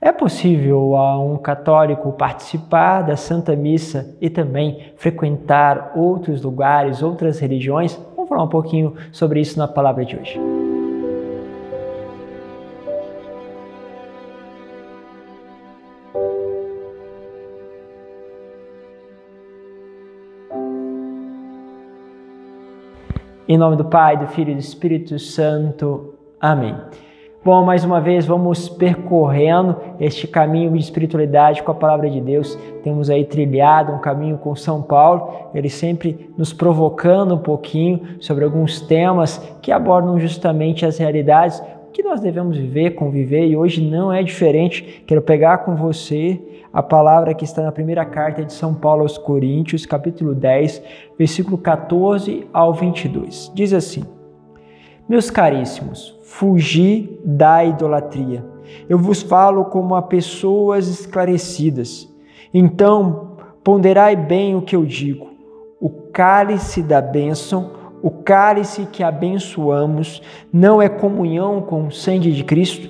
É possível a um católico participar da Santa Missa e também frequentar outros lugares, outras religiões? Vamos falar um pouquinho sobre isso na palavra de hoje. Em nome do Pai, do Filho e do Espírito Santo. Amém. Bom, mais uma vez vamos percorrendo este caminho de espiritualidade com a Palavra de Deus. Temos aí trilhado um caminho com São Paulo, ele sempre nos provocando um pouquinho sobre alguns temas que abordam justamente as realidades que nós devemos viver, conviver, e hoje não é diferente. Quero pegar com você a palavra que está na primeira carta de São Paulo aos Coríntios, capítulo 10, versículo 14 ao 22. Diz assim: Meus caríssimos, fugi da idolatria. Eu vos falo como a pessoas esclarecidas. Então, ponderai bem o que eu digo. O cálice da bênção, o cálice que abençoamos, não é comunhão com o sangue de Cristo?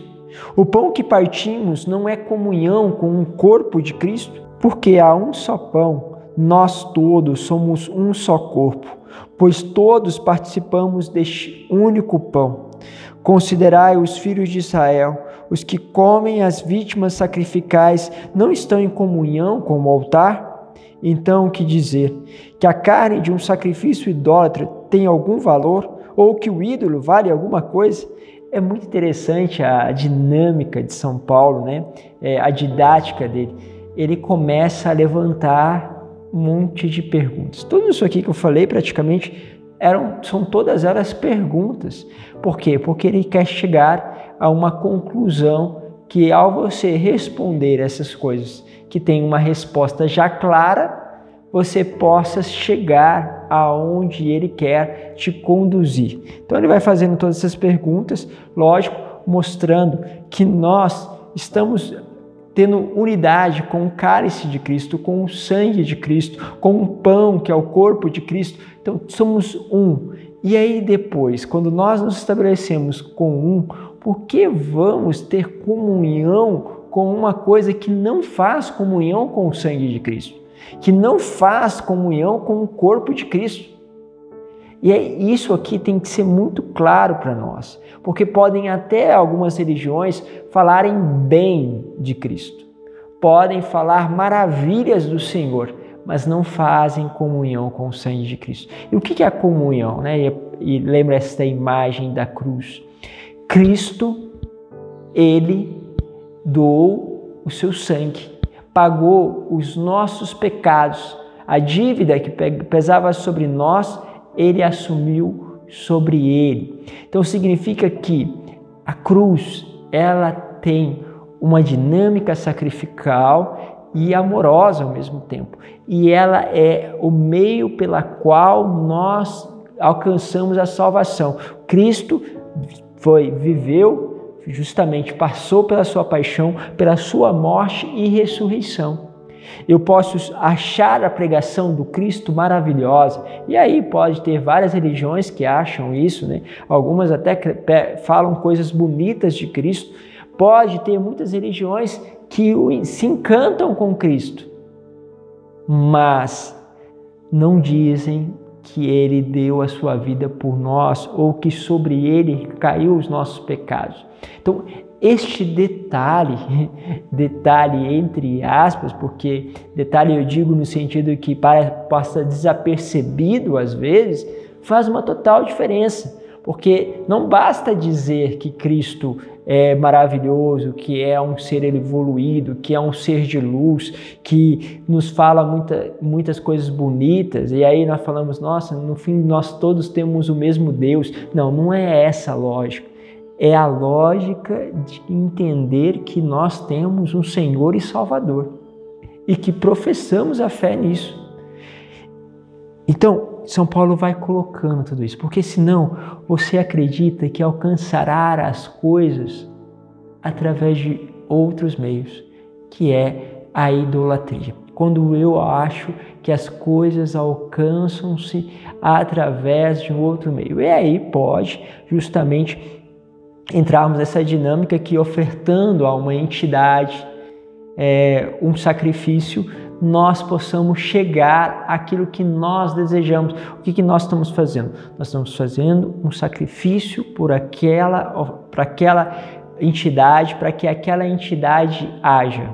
O pão que partimos não é comunhão com o corpo de Cristo? Porque há um só pão, nós todos somos um só corpo, pois todos participamos deste único pão. Considerai os filhos de Israel, os que comem as vítimas sacrificais não estão em comunhão com o altar? Então, que dizer? Que a carne de um sacrifício idólatra tem algum valor? Ou que o ídolo vale alguma coisa? É muito interessante a dinâmica de São Paulo, né? A didática dele. Ele começa a levantar um monte de perguntas. Tudo isso aqui que eu falei praticamente são todas elas perguntas. Por quê? Porque ele quer chegar a uma conclusão que, ao você responder essas coisas que tem uma resposta já clara, você possa chegar aonde ele quer te conduzir. Então ele vai fazendo todas essas perguntas, lógico, mostrando que nós estamos tendo unidade com o cálice de Cristo, com o sangue de Cristo, com o pão que é o corpo de Cristo. Então somos um. E aí depois, quando nós nos estabelecemos com um, por que vamos ter comunhão com uma coisa que não faz comunhão com o sangue de Cristo? Que não faz comunhão com o corpo de Cristo? E isso aqui tem que ser muito claro para nós, porque podem até algumas religiões falarem bem de Cristo, podem falar maravilhas do Senhor, mas não fazem comunhão com o sangue de Cristo. E o que é a comunhão, né? E lembra esta imagem da cruz. Cristo, ele doou o seu sangue, pagou os nossos pecados, a dívida que pesava sobre nós, ele assumiu sobre ele. Então significa que a cruz, ela tem uma dinâmica sacrificial e amorosa ao mesmo tempo. E ela é o meio pela qual nós alcançamos a salvação. Cristo viveu, justamente passou pela sua paixão, pela sua morte e ressurreição. Eu posso achar a pregação do Cristo maravilhosa, e aí pode ter várias religiões que acham isso, né? Algumas até falam coisas bonitas de Cristo. Pode ter muitas religiões que se encantam com Cristo, mas não dizem que ele deu a sua vida por nós ou que sobre ele caiu os nossos pecados. Então, este detalhe entre aspas, porque detalhe eu digo no sentido que passa desapercebido às vezes, faz uma total diferença. Porque não basta dizer que Cristo é maravilhoso, que é um ser evoluído, que é um ser de luz, que nos fala muitas coisas bonitas, e aí nós falamos, nossa, no fim nós todos temos o mesmo Deus. Não é essa a lógica. É a lógica de entender que nós temos um Senhor e Salvador e que professamos a fé nisso. Então, São Paulo vai colocando tudo isso, porque senão você acredita que alcançará as coisas através de outros meios, que é a idolatria. Quando eu acho que as coisas alcançam-se através de um outro meio. E aí pode justamente entrarmos nessa dinâmica que, ofertando a uma entidade um sacrifício, nós possamos chegar àquilo que nós desejamos. O que nós estamos fazendo? Nós estamos fazendo um sacrifício para aquela entidade, para que aquela entidade haja.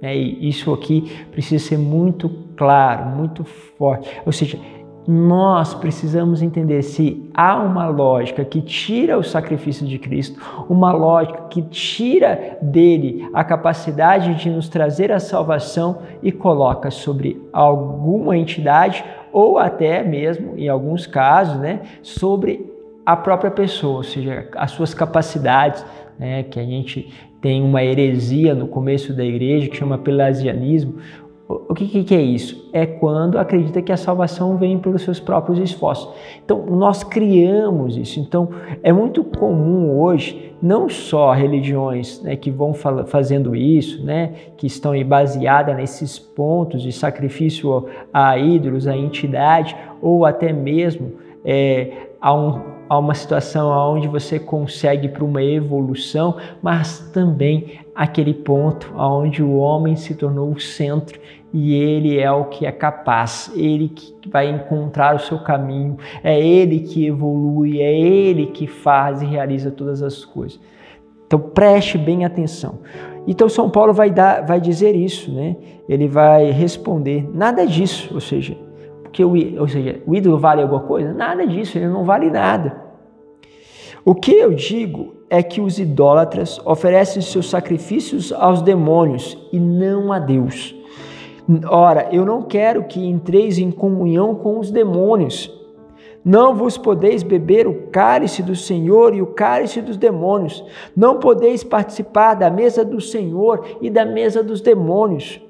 E isso aqui precisa ser muito claro, muito forte. Ou seja, nós precisamos entender se há uma lógica que tira o sacrifício de Cristo, uma lógica que tira dele a capacidade de nos trazer a salvação e coloca sobre alguma entidade ou até mesmo, em alguns casos, sobre a própria pessoa, ou seja, as suas capacidades, que a gente tem uma heresia no começo da igreja que chama pelagianismo. O que é isso? É quando acredita que a salvação vem pelos seus próprios esforços. Então, nós criamos isso. Então, é muito comum hoje, não só religiões que vão fazendo isso, que estão baseadas nesses pontos de sacrifício a ídolos, a entidade, ou até mesmo a uma situação onde você consegue para uma evolução, mas também aquele ponto onde o homem se tornou o centro e ele é o que é capaz, ele que vai encontrar o seu caminho, é ele que evolui, é ele que faz e realiza todas as coisas. Então preste bem atenção. Então São Paulo vai dizer isso, Ele vai responder, nada disso, ou seja, o ídolo vale alguma coisa? Nada disso, ele não vale nada. O que eu digo é que os idólatras oferecem seus sacrifícios aos demônios e não a Deus. Ora, eu não quero que entreis em comunhão com os demônios. Não vos podeis beber o cálice do Senhor e o cálice dos demônios. Não podeis participar da mesa do Senhor e da mesa dos demônios.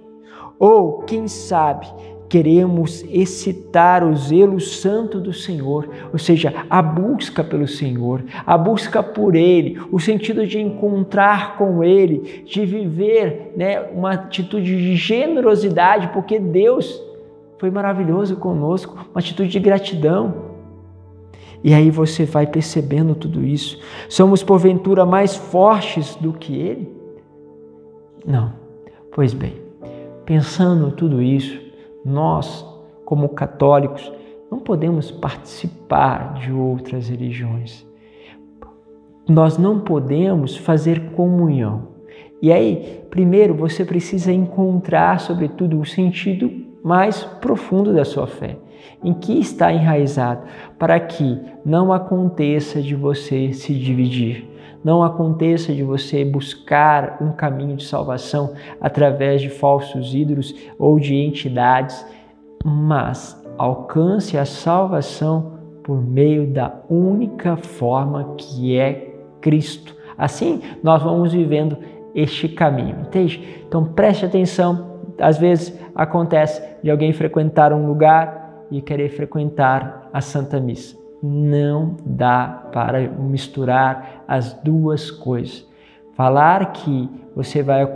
Ou, quem sabe, queremos excitar o zelo santo do Senhor, ou seja, a busca pelo Senhor, a busca por Ele, o sentido de encontrar com Ele, de viver uma atitude de generosidade, porque Deus foi maravilhoso conosco, uma atitude de gratidão. E aí você vai percebendo tudo isso. Somos porventura mais fortes do que Ele? Não. Pois bem, pensando tudo isso, nós, como católicos, não podemos participar de outras religiões. Nós não podemos fazer comunhão. E aí, primeiro, você precisa encontrar, sobretudo, o sentido mais profundo da sua fé. Em que está enraizado, para que não aconteça de você se dividir. Não aconteça de você buscar um caminho de salvação através de falsos ídolos ou de entidades, mas alcance a salvação por meio da única forma que é Cristo. Assim, nós vamos vivendo este caminho, entende? Então preste atenção, às vezes acontece de alguém frequentar um lugar e querer frequentar a Santa Missa. Não dá para misturar as duas coisas. Falar que você vai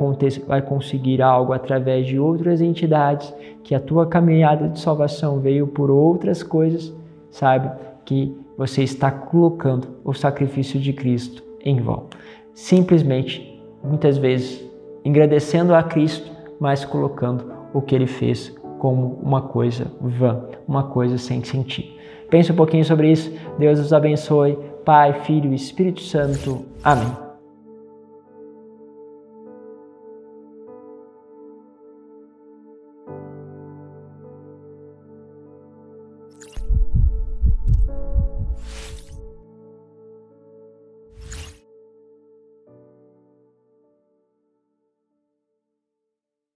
conseguir algo através de outras entidades, que a tua caminhada de salvação veio por outras coisas, saiba que você está colocando o sacrifício de Cristo em vão. Simplesmente, muitas vezes, engrandecendo a Cristo, mas colocando o que Ele fez como uma coisa vã, uma coisa sem sentido. Pense um pouquinho sobre isso. Deus os abençoe. Pai, Filho e Espírito Santo. Amém.